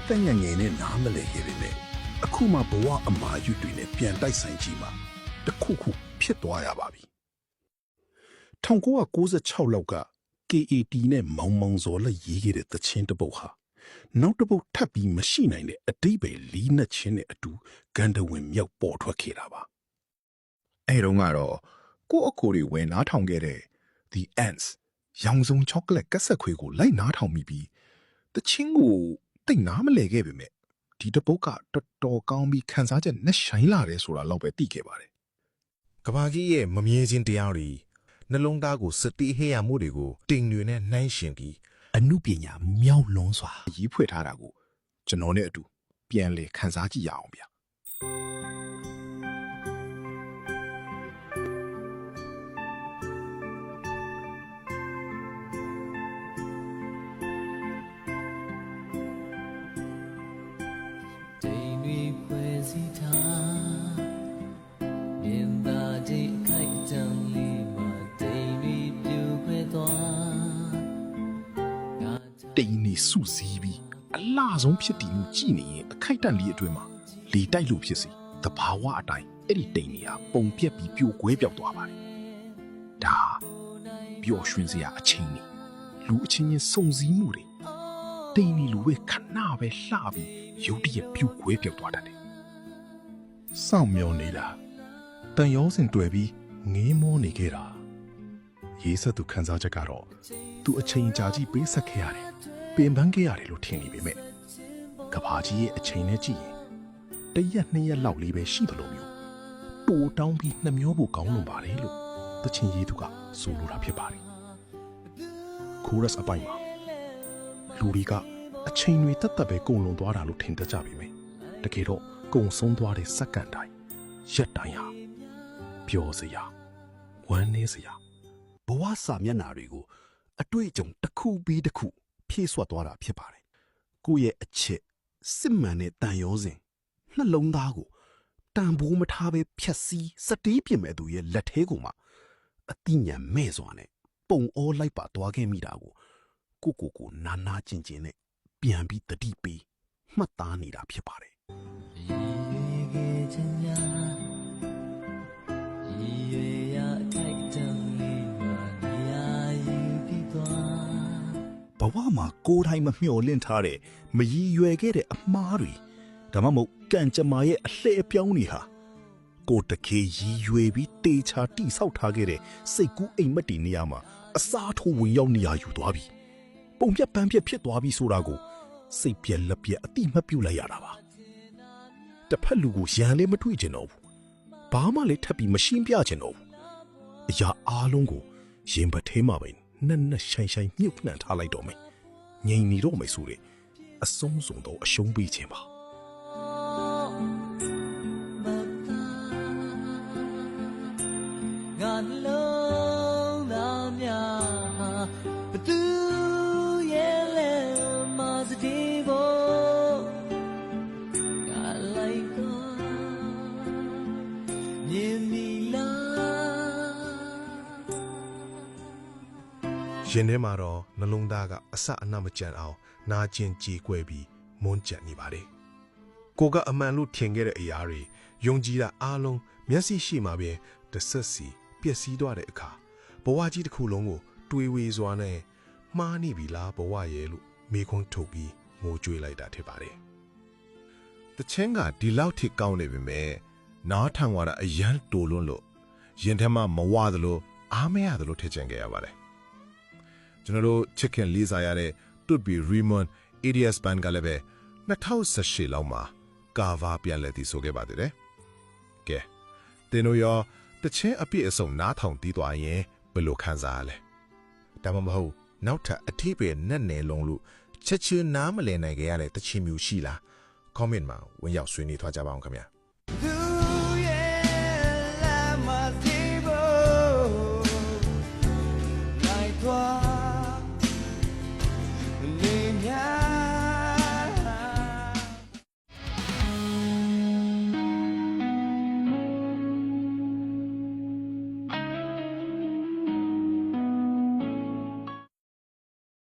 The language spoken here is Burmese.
သက်ငယ်ငယ်နဲ့နားမလည်ခဲ့ပေမဲ့အခုမှဘဝအမာရွတ်တွေနဲ့ပြန်တိုက်ဆိုင်ကြည့်မှတခုခုဖြစ်သွားရပါပြီ1996လောက်က KAT နဲ့မောင်မောင်စော်လက်ရေးခဲ့တဲ့သချင်းတစ်ပုဒ်ဟာနောက်တစ်ပုဒ်ထပ်ပြီးမရှိနိုင်တဲ့အတိတ်ပဲလီးနှက်ချင်းနဲ့အတူဂန္ဓဝင်မြောက်ပေါ်ထွက်ခဲ့တာပါအဲ့တော့ကတော့ကိုယ့်အကိုတွေဝင်နားထောင်ခဲ့တဲ့ The Ants ရောင်စုံချောကလက်ကက်ဆက်ခွေကိုလိုက်နားထောင်မိပြီးတချင်းကိုတိတ်နားမလဲခဲ့ပေမဲ့ဒီတပုတ်ကတော်တော်ကောင်းပြီးခန်းစားချက်နဲ့ရှိုင်းလာတယ်ဆိုတာတော့ပဲသိခဲ့ပါတယ် ကဘာကြီးရဲ့မမြဲခြင်းတရားတွေနှလုံးသားကိုစတိဟေရမှုတွေကိုတင်တွေနဲ့နှိုင်းရှင်ပြီး အမှုပညာမြောက်လွန်းစွာရေးဖွဲ့ထားတာကိုကျွန်တော်နဲ့အတူပြန်လည်ခန်းစားကြည့်ရအောင်ဗျာတိန်နေစုစည်းပြီးအလားဆုံးဖြစ်တည်မှုကြည့်နေရင်အခိုက်အတန့်လေးအတွင်းမှာလေတိုက်လို့ဖြစ်စီသဘာဝအတိုင်းအဲ့ဒီတိန်နေဟာပုံပြက်ပြီးပြိုကွဲပြောက်သွားပါတယ်ဒါပျော်ရွှင်စရာအချိန်နေလူအချင်းချင်းစုံစည်းမှုတွေတိန်နေလူပဲခဏပဲလှပြီးရုတ်တရက်ပြိုကွဲပြောက်သွားတတ်တယ်စောင့်မျောနေတာတန်ရောစင်တွေ့ပြီးငေးမောနေခဲ့တာရေးဆက်သူခန်းစားချက်ကတော့သူအချိန်ကြာကြီးပေးဆက်ခဲ့ရတယ်ပင်ပန်းခဲ့ရတယ်လို့ထင်နေပေမဲ့ကဘာကြီးရဲ့အချိန်နဲ့ကြည့်ရင်တရက်နှစ်ရက်လောက်လေးပဲရှိတယ်လို့မျိုးတိုးတောင်းပြီးနှမျောဖို့ကောင်းလွန်ပါတယ်လို့တချင်ရေးသူကဆိုလိုတာဖြစ်ပါတယ်ကိုရက်စ်အပိုင်းမှာလူတွေကအချိန်တွေတတ်တတ်ပဲကုန်လွန်သွားတာလို့ထင်တတ်ကြပေမဲ့တကယ်တော့ကုန်ဆုံးသွားတဲ့စက္ကန့်တိုင်းရက်တိုင်းဟာပျော်စရာဝမ်းနည်းစရာဘဝစာမျက်နှာတွေကိုအတွေ့အကြုံတစ်ခုပြီးတစ်ခုဖြည့်ဆွတ်သွားတာဖြစ်ပါတယ်ကိုယ့်ရဲ့အချစ်စစ်မှန်တဲ့တန်ရောစဉ်နှလုံးသားကိုတန်ဖိုးမထားပဲဖြက်စီးစတေးပြင်မဲ့သူရဲ့လက်ထဲကိုမှအတိညာမဲ့စွာနဲ့ပုံအောလိုက်ပါသွားခဲ့မိတာကိုကိုနာနာကျင်ကျင်နဲ့ပြန်ပြီးတတိပေးမှတ်သားနေတာဖြစ်ပါတယ်ဘဝမှာကိုယ်တိုင်မမျှော်လင့်ထားတဲ့မရည်ရွယ်ခဲ့တဲ့အမှားတွေဒါမှမဟုတ်ကံကြမ္မာရဲ့အလှည့်အပြောင်းတွေဟာကိုယ်တခေရည်ရွယ်ပြီးတေချာတိဆောက်ထားခဲ့တဲ့စိတ်ကူးအိမ်မက်တွေနေရာမှာအစားထိုးဝင်ရောက်နေရယူသွားပြီပုံပြက်ပန်းပြက်ဖြစ်သွားပြီဆိုတာကိုစိတ်ပြက်လက်ပြက်အတိမပြုတ်လိုက်ရတာပါတစ်ဖက်လူကိုရန်လေးမတွေ့ချင်တော့ဘူးဘာမှလည်းထပ်ပြီးမရှင်းပြချင်တော့ဘူးအရာအားလုံးကိုရင်ပတ်ထဲမှာပဲနဲ့ဆိုင်မြုပ်နှံထားလိုက်တော့မယ်ငြိမ်နေတော့မယ်ဆိုတဲ့အဆုံးစုံတော့အရှုံးပေးခြင်းပါငါလုံးသားများဘသူရဲ့လဲမစတီဘောငါလိုက်တော့မြင်မိလားရင်ထဲမှာတော့နှလုံးသားကအဆအနမကြံအောင်နာကျင်ကြေကွဲပြီးမွန်းကြံနေပါတယ်ကိုကအမှန်လို့ထင်ခဲ့တဲ့အရာတွေယုံကြည်တာအားလုံးမျက်စိရှိမှပင်တဆက်စီပျက်စီးသွားတဲ့အခါဘဝကြီးတစ်ခုလုံးကိုတွေးဝေစွာနဲ့မှားနေပြီလားဘဝရဲ့လို့မေးခွန်းထုတ်ပြီးငိုကြွေးလိုက်တာဖြစ်ပါတယ်တချင်းကဒီလောက်ထိကောင်းနေပေမဲ့နားထောင်ရတာအရန်တိုလွန်းလို့ရင်ထဲမှာမဝသလိုအားမရသလိုထင်ကြံခဲ့ရပါတယ်ကျွန်တော်တို့ချစ်ခင်လေးစားရတဲ့တွတ်ဘီရီမွန် ADS band ကလည်းပဲ2018လောက်မှာကာဗာပြန်လည်တည်ဆိုခဲ့ပါသေးတယ်။ကဲတင်တို့ရောတချင်းအပြည့်အစုံနားထောင်တီးသွားရင်ဘယ်လိုခံစားရလဲ။ဒါမှမဟုတ်နောက်ထပ်အထိပ္ပယ်နဲ့နယ်လုံးလို့ချက်ချင်းနားမလည်နိုင်ကြရတဲ့တချင်းမျိုးရှိလား။ comment မှာဝင်ရောက်ဆွေးနွေးသွားကြပါအောင်ခင်ဗျာ။